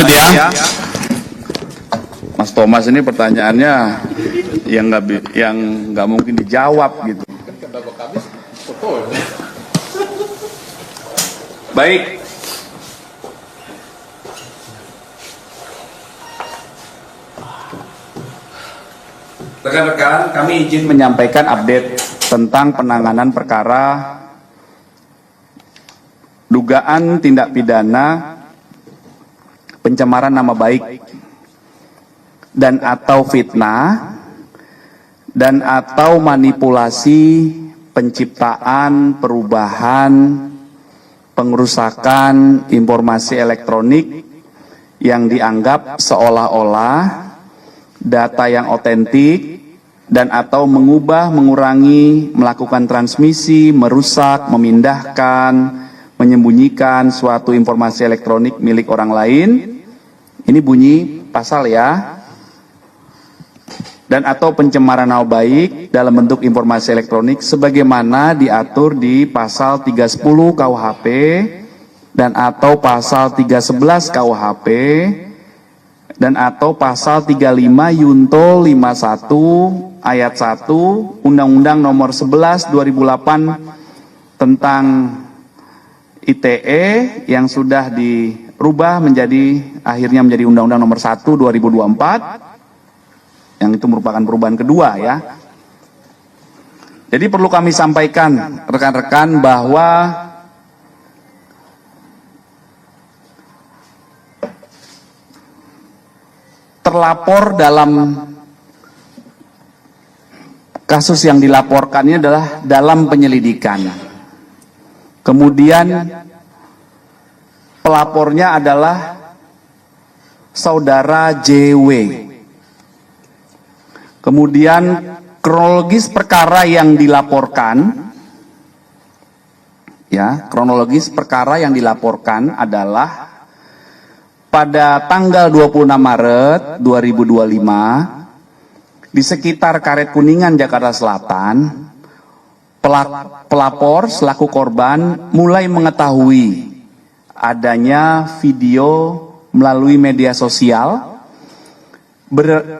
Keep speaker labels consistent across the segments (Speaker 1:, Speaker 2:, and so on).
Speaker 1: ya. Mas Thomas ini pertanyaannya yang nggak mungkin dijawab gitu. Baik. Rekan-rekan, kami izin menyampaikan update tentang penanganan perkara dugaan tindak pidana pencemaran nama baik dan atau fitnah dan atau manipulasi penciptaan, perubahan, pengerusakan informasi elektronik yang dianggap seolah-olah data yang otentik dan atau mengubah, mengurangi, melakukan transmisi, merusak, memindahkan, menyembunyikan suatu informasi elektronik milik orang lain. Ini bunyi pasal ya. Dan atau pencemaran nama baik dalam bentuk informasi elektronik sebagaimana diatur di pasal 310 KUHP dan atau pasal 311 KUHP dan atau pasal 35 Yunto 51 ayat 1 Undang-Undang nomor 11 2008 tentang ITE yang sudah dirubah akhirnya menjadi Undang-Undang nomor 1 2024 yang itu merupakan perubahan kedua ya. Jadi perlu kami sampaikan rekan-rekan bahwa terlapor dalam kasus yang dilaporkannya adalah dalam penyelidikan. Kemudian pelapornya adalah saudara JW. Kemudian kronologis perkara yang dilaporkan, ya, kronologis perkara yang dilaporkan adalah pada tanggal 26 Maret 2025 di sekitar Karet Kuningan, Jakarta Selatan, pelapor selaku korban mulai mengetahui adanya video melalui media sosial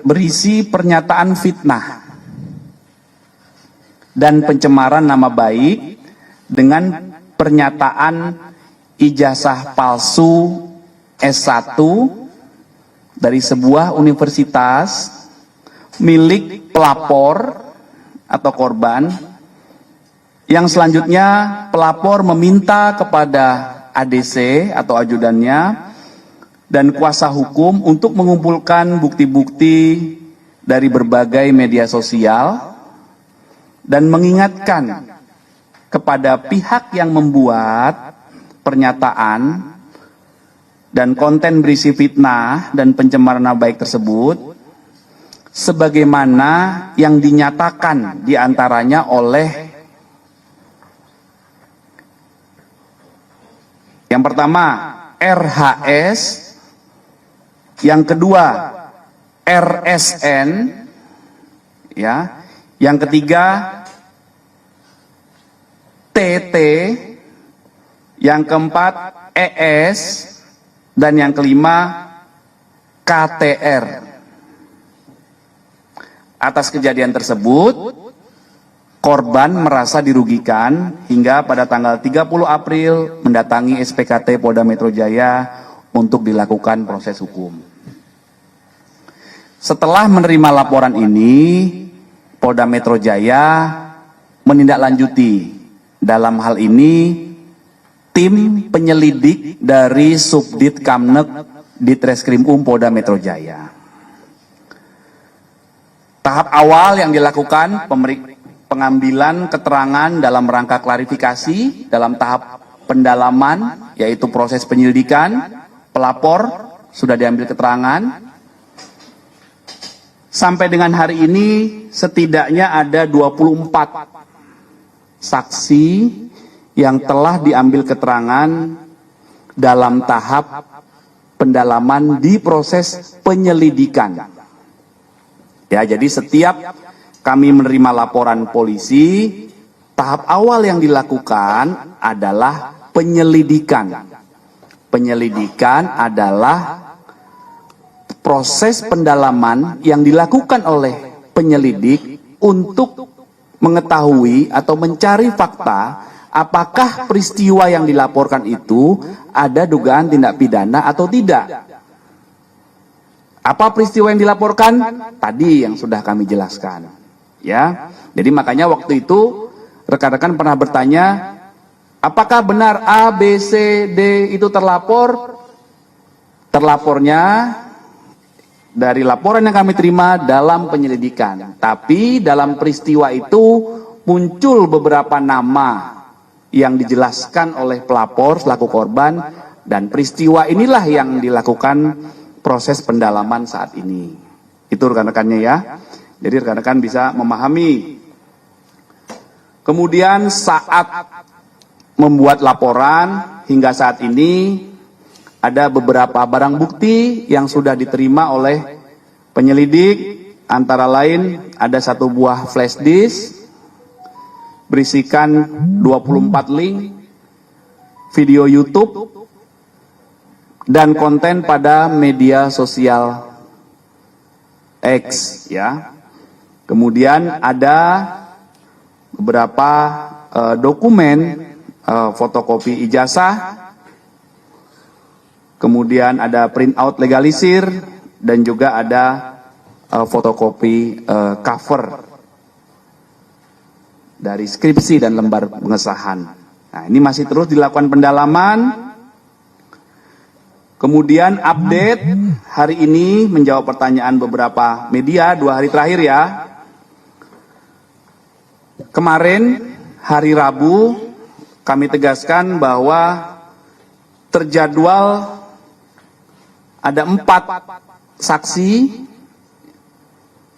Speaker 1: berisi pernyataan fitnah dan pencemaran nama baik dengan pernyataan ijazah palsu S1 dari sebuah universitas milik pelapor atau korban, yang selanjutnya pelapor meminta kepada ADC atau ajudannya dan kuasa hukum untuk mengumpulkan bukti-bukti dari berbagai media sosial dan mengingatkan kepada pihak yang membuat pernyataan dan konten berisi fitnah dan pencemaran nama baik tersebut sebagaimana yang dinyatakan diantaranya oleh yang pertama RHS, yang kedua RSN, ya, yang ketiga TT, yang keempat ES, dan yang kelima KTR. Atas kejadian tersebut, korban merasa dirugikan hingga pada tanggal 30 April mendatangi SPKT Polda Metro Jaya untuk dilakukan proses hukum. Setelah menerima laporan ini, Polda Metro Jaya menindaklanjuti. Dalam hal ini, tim penyelidik dari Subdit Kamnek Ditreskrim Polda Metro Jaya. Tahap awal yang dilakukan pengambilan keterangan dalam rangka klarifikasi dalam tahap pendalaman, yaitu proses penyelidikan. Pelapor sudah diambil keterangan. Sampai dengan hari ini setidaknya ada 24 saksi yang telah diambil keterangan dalam tahap pendalaman di proses penyelidikan. Ya, jadi setiap kami menerima laporan polisi, tahap awal yang dilakukan adalah penyelidikan. Penyelidikan adalah proses pendalaman yang dilakukan oleh penyelidik untuk mengetahui atau mencari fakta apakah peristiwa yang dilaporkan itu ada dugaan tindak pidana atau tidak. Apa peristiwa yang dilaporkan? Tadi yang sudah kami jelaskan. Ya, jadi makanya waktu itu rekan-rekan pernah bertanya, apakah benar A, B, C, D itu terlapor? Terlapornya dari laporan yang kami terima dalam penyelidikan. Tapi dalam peristiwa itu muncul beberapa nama yang dijelaskan oleh pelapor selaku korban, dan peristiwa inilah yang dilakukan proses pendalaman saat ini. Itu rekan-rekannya ya. Jadi rekan-rekan bisa memahami. Kemudian saat membuat laporan hingga saat ini ada beberapa barang bukti yang sudah diterima oleh penyelidik, antara lain ada satu buah flash disk berisikan 24 link video YouTube dan konten pada media sosial X ya. Kemudian ada beberapa dokumen fotokopi ijazah, kemudian ada printout legalisir, dan juga ada fotokopi cover dari skripsi dan lembar pengesahan. Nah, ini masih terus dilakukan pendalaman. Kemudian update hari ini menjawab pertanyaan beberapa media 2 hari terakhir ya. Kemarin hari Rabu kami tegaskan bahwa terjadwal ada 4 saksi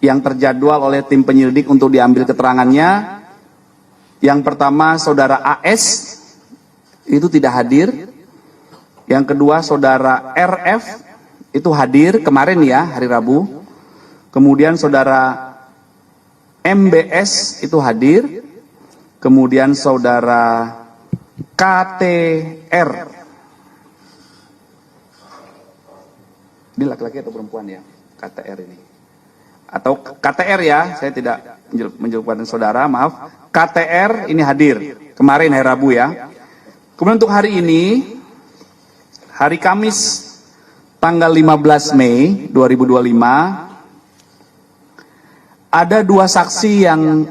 Speaker 1: yang terjadwal oleh tim penyelidik untuk diambil keterangannya. Yang pertama saudara AS itu tidak hadir. Yang kedua saudara RF itu hadir kemarin ya, hari Rabu. Kemudian saudara MBS itu hadir. Kemudian saudara KTR. Ini laki-laki atau perempuan ya? KTR ini. Atau KTR ya, saya tidak menjawabkan saudara, maaf. KTR ini hadir kemarin hari Rabu ya. Kemudian untuk hari ini, hari Kamis tanggal 15 Mei 2025, ada 2 saksi yang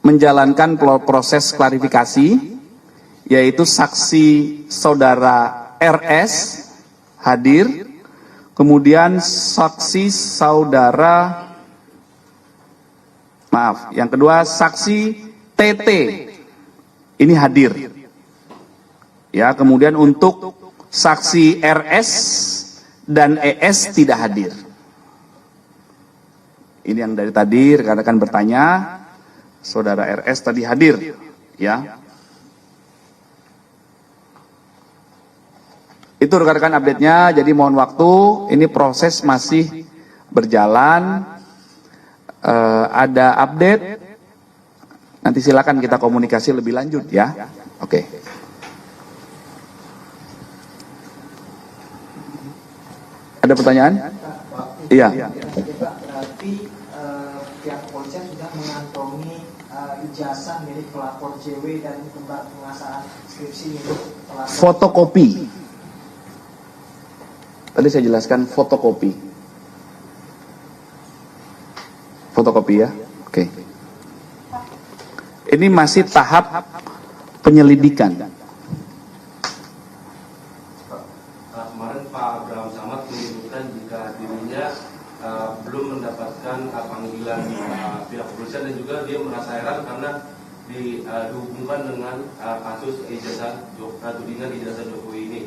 Speaker 1: menjalankan proses klarifikasi, yaitu saksi saudara RS hadir, kemudian saksi saudara, maaf, yang kedua saksi TT ini hadir. Ya, kemudian untuk saksi RS dan ES tidak hadir. Ini yang dari tadi rekan-rekan bertanya, saudara RS tadi hadir, ya. Itu rekan-rekan update-nya, jadi mohon waktu, ini proses masih berjalan, ada update, nanti silakan kita komunikasi lebih lanjut ya. Oke. Ada pertanyaan? Iya.
Speaker 2: Berarti pihak kepolisian sudah mengantongi ijazah milik pelapor JW dan lembar pengasahan skripsi milik pelapor.
Speaker 1: Fotokopi. Tadi saya jelaskan fotokopi. Fotokopi ya. Oke. Ini masih tahap penyelidikan.
Speaker 3: Kemarin Pak Abraham Samad menyebutkan jika dirinya belum mendapatkan panggilan pihak kepolisian, dan juga dia merasa heran karena dihubungkan dengan kasus ijazah tudingan ijazah Jokowi ini.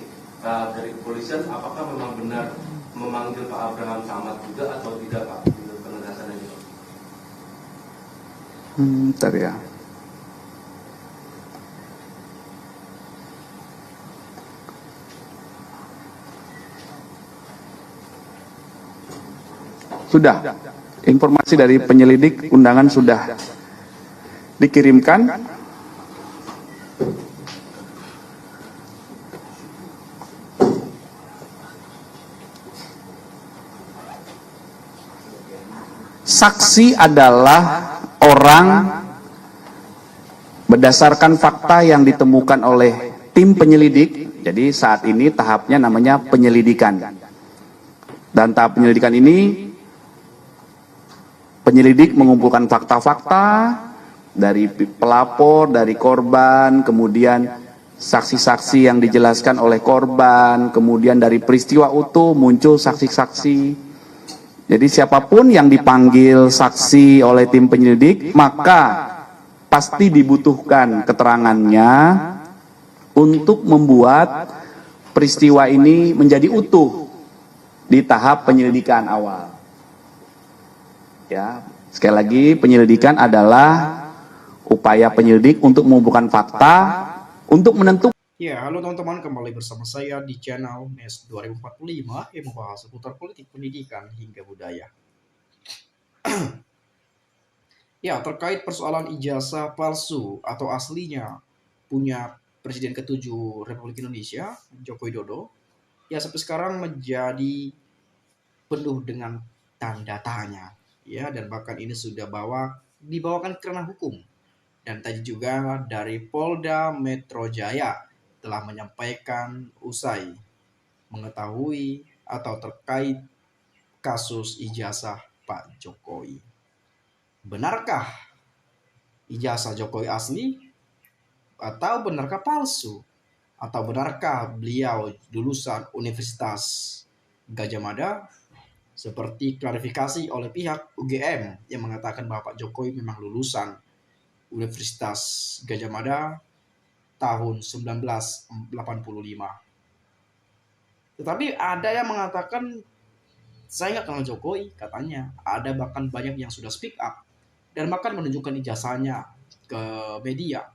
Speaker 3: Dari kepolisian, apakah memang benar memanggil Pak Abraham Samad juga atau tidak, Pak? Penegasannya juga.
Speaker 1: Bentar ya. Sudah, informasi dari penyelidik, undangan sudah dikirimkan. Saksi adalah orang berdasarkan fakta yang ditemukan oleh tim penyelidik. Jadi saat ini tahapnya namanya penyelidikan. Dan tahap penyelidikan ini, penyelidik mengumpulkan fakta-fakta dari pelapor, dari korban, kemudian saksi-saksi yang dijelaskan oleh korban, kemudian dari peristiwa utuh muncul saksi-saksi. Jadi siapapun yang dipanggil saksi oleh tim penyelidik, maka pasti dibutuhkan keterangannya untuk membuat peristiwa ini menjadi utuh di tahap penyelidikan awal. Ya, sekali lagi, penyelidikan adalah upaya penyelidik untuk mengumpulkan fakta untuk menentukan.
Speaker 4: Ya, halo teman-teman, kembali bersama saya di channel MES 2045 yang membahas seputar politik, pendidikan, hingga budaya. Ya, terkait persoalan ijazah palsu atau aslinya punya Presiden ke-7 Republik Indonesia, Joko Widodo, ya sampai sekarang menjadi penuh dengan tanda tanya. Ya, dan bahkan ini sudah dibawakan ke ranah hukum. Dan tadi juga dari Polda Metro Jaya telah menyampaikan usai mengetahui atau terkait kasus ijazah Pak Jokowi. Benarkah ijazah Jokowi asli atau benarkah palsu? Atau benarkah beliau lulusan Universitas Gadjah Mada? Seperti klarifikasi oleh pihak UGM yang mengatakan bahwa Pak Jokowi memang lulusan Universitas Gadjah Mada tahun 1985. Tetapi ada yang mengatakan saya nggak kenal Jokowi, katanya. Ada bahkan banyak yang sudah speak up dan bahkan menunjukkan ijazahnya ke media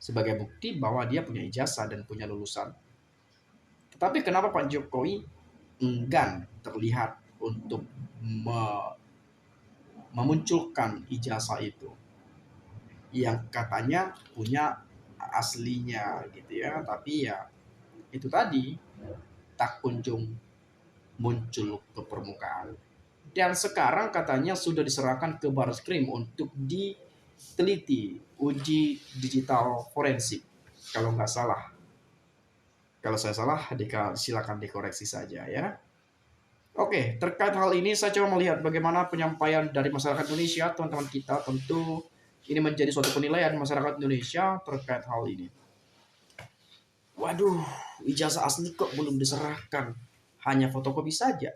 Speaker 4: sebagai bukti bahwa dia punya ijazah dan punya lulusan. Tetapi kenapa Pak Jokowi enggan terlihat untuk memunculkan ijazah itu yang katanya punya aslinya gitu ya, tapi ya itu tadi tak kunjung muncul ke permukaan. Dan sekarang katanya sudah diserahkan ke Barreskrim untuk diteliti uji digital forensik kalau nggak salah. Kalau saya salah silakan dikoreksi saja ya. Oke, terkait hal ini saya coba melihat bagaimana penyampaian dari masyarakat Indonesia, teman-teman kita. Tentu ini menjadi suatu penilaian masyarakat Indonesia terkait hal ini. Waduh, ijazah asli kok belum diserahkan, hanya fotokopi saja.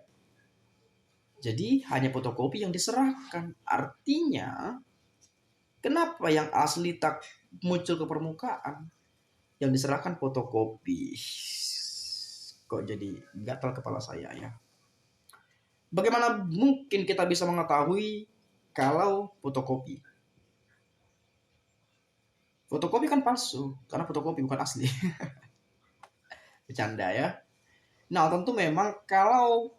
Speaker 4: Jadi hanya fotokopi yang diserahkan. Artinya, kenapa yang asli tak muncul ke permukaan? Yang diserahkan fotokopi. Kok jadi gatal kepala saya ya. Bagaimana mungkin kita bisa mengetahui kalau fotokopi? Fotokopi kan palsu, karena fotokopi bukan asli. Bercanda ya. Nah, tentu memang kalau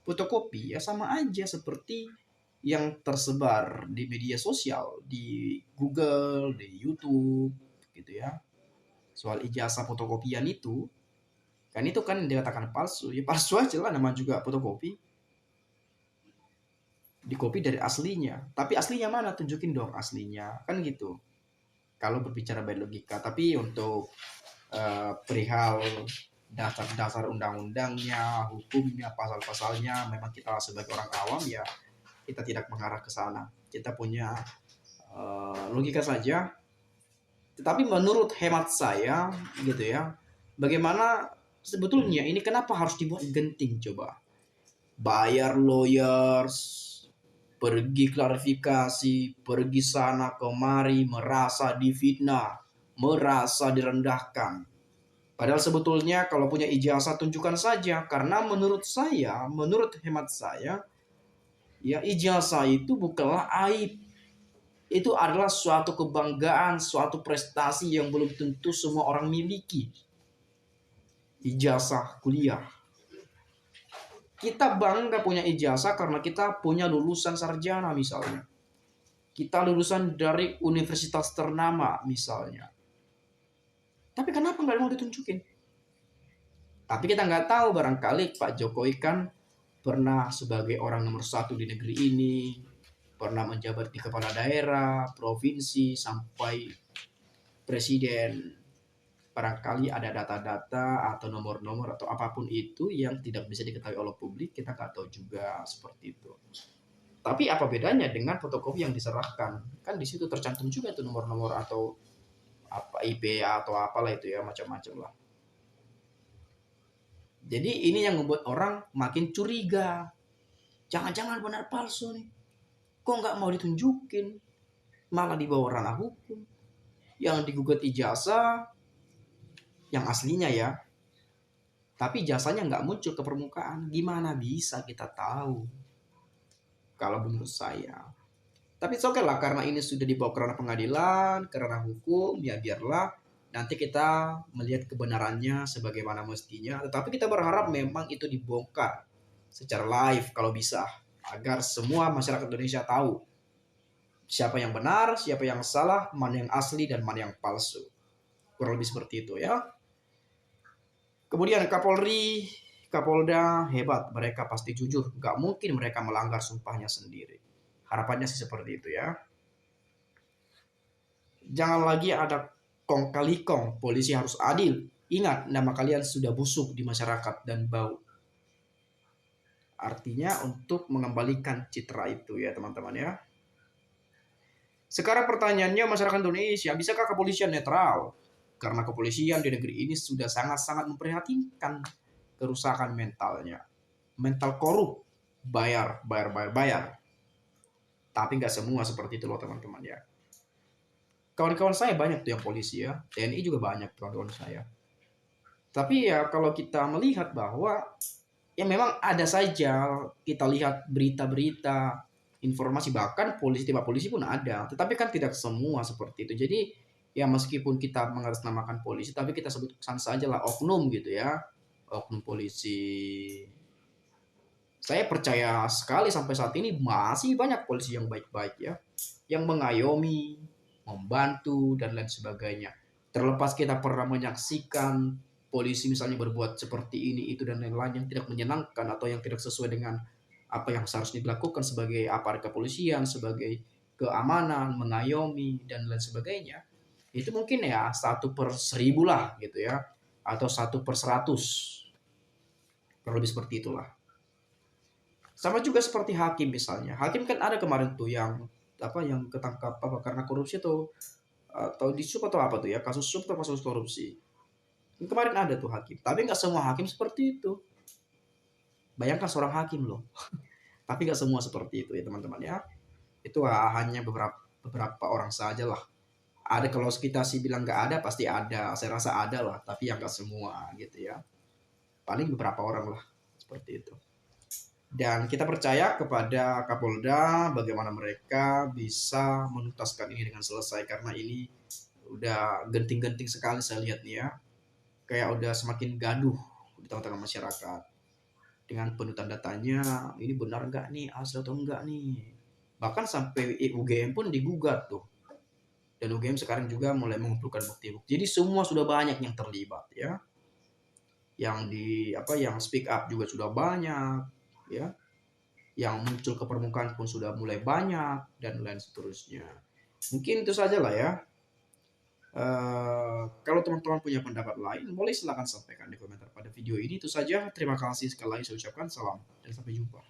Speaker 4: fotokopi ya sama aja seperti yang tersebar di media sosial, di Google, di YouTube, gitu ya. Soal ijazah fotokopian itu, kan dikatakan palsu. Ya palsu aja lah, nama juga fotokopi. Dikopi dari aslinya. Tapi aslinya mana? Tunjukin dong aslinya. Kan gitu. Kalau berbicara by logika. Tapi untuk perihal dasar-dasar undang-undangnya, hukumnya, pasal-pasalnya, memang kita sebagai orang awam ya kita tidak mengarah ke sana. Kita punya logika saja. Tetapi menurut hemat saya gitu ya, bagaimana sebetulnya ini kenapa harus dibuat genting coba? Bayar lawyers, pergi klarifikasi, pergi sana kemari, merasa difitnah, merasa direndahkan. Padahal sebetulnya kalau punya ijazah tunjukkan saja, karena menurut saya, menurut hemat saya, ya ijazah itu bukanlah aib. Itu adalah suatu kebanggaan, suatu prestasi yang belum tentu semua orang miliki. Ijazah kuliah. Kita bangga punya ijazah karena kita punya lulusan sarjana misalnya. Kita lulusan dari universitas ternama misalnya. Tapi kenapa nggak mau ditunjukin? Tapi kita nggak tahu, barangkali Pak Jokowi kan pernah sebagai orang nomor satu di negeri ini, pernah menjabat di kepala daerah, provinsi, sampai presiden. Barangkali ada data-data atau nomor-nomor atau apapun itu yang tidak bisa diketahui oleh publik, kita nggak tahu juga seperti itu. Tapi apa bedanya dengan fotokopi yang diserahkan? Kan di situ tercantum juga tuh nomor-nomor atau apa IP atau apalah itu ya, macam-macam lah. Jadi ini yang membuat orang makin curiga. Jangan-jangan benar palsu nih. Kok nggak mau ditunjukin? Malah dibawa ranah hukum. Yang digugat ijazah yang aslinya ya. Tapi jasanya nggak muncul ke permukaan. Gimana bisa kita tahu? Kalau menurut saya. Tapi oke lah, karena ini sudah dibawa ke ranah pengadilan, ke ranah hukum, ya biarlah. Nanti kita melihat kebenarannya sebagaimana mestinya. Tetapi kita berharap memang itu dibongkar secara live kalau bisa. Agar semua masyarakat Indonesia tahu siapa yang benar, siapa yang salah, mana yang asli, dan mana yang palsu. Kurang lebih seperti itu ya. Kemudian Kapolri, Kapolda hebat, mereka pasti jujur. Gak mungkin mereka melanggar sumpahnya sendiri. Harapannya sih seperti itu ya. Jangan lagi ada kong kali kong, polisi harus adil. Ingat, nama kalian sudah busuk di masyarakat dan bau. Artinya untuk mengembalikan citra itu ya teman-teman ya. Sekarang pertanyaannya, masyarakat Indonesia, bisakah kepolisian netral? Karena kepolisian di negeri ini sudah sangat-sangat memprihatinkan kerusakan mentalnya. Mental korup, bayar. Tapi nggak semua seperti itu loh teman-teman ya. Kawan-kawan saya banyak tuh yang polisi ya. TNI juga banyak kawan-kawan saya. Tapi ya kalau kita melihat bahwa ya memang ada saja kita lihat berita-berita, informasi, bahkan polisi, tiba polisi pun ada. Tetapi kan tidak semua seperti itu. Jadi ya meskipun kita mengatasnamakan polisi, tapi kita sebutkan saja lah oknum gitu ya. Oknum polisi. Saya percaya sekali sampai saat ini masih banyak polisi yang baik-baik ya. Yang mengayomi, membantu, dan lain sebagainya. Terlepas kita pernah menyaksikan polisi misalnya berbuat seperti ini, itu, dan lain-lain yang tidak menyenangkan atau yang tidak sesuai dengan apa yang seharusnya dilakukan sebagai aparat kepolisian, sebagai keamanan, mengayomi, dan lain sebagainya. Itu mungkin ya 1/1000 lah gitu ya, atau 1/100, kurang lebih seperti itulah. Sama juga seperti hakim misalnya. Hakim kan ada kemarin tuh yang ketangkap karena korupsi atau disup atau apa tuh ya, kasus sup atau kasus korupsi. Kemarin ada tuh hakim, tapi nggak semua hakim seperti itu. Bayangkan seorang hakim loh, tapi nggak semua seperti itu ya teman-teman ya. Itu hanya beberapa orang saja lah. Ada, kalau kita sih bilang nggak ada, pasti ada. Saya rasa ada lah, tapi yang nggak semua gitu ya. Paling beberapa orang lah seperti itu. Dan kita percaya kepada Kapolda bagaimana mereka bisa menuntaskan ini dengan selesai, karena ini udah genting-genting sekali saya lihat nih ya. Kayak udah semakin gaduh di tengah-tengah masyarakat. Dengan penutupan datanya, ini benar nggak nih, asli atau enggak nih. Bahkan sampai UGM pun digugat tuh. Dan UGM sekarang juga mulai mengumpulkan bukti-bukti. Jadi semua sudah banyak yang terlibat ya. Yang speak up juga sudah banyak ya. Yang muncul ke permukaan pun sudah mulai banyak, dan lain seterusnya. Mungkin itu saja lah ya. Kalau teman-teman punya pendapat lain, boleh silakan sampaikan di komentar pada video ini. Itu saja. Terima kasih sekali lagi saya ucapkan. Salam dan sampai jumpa.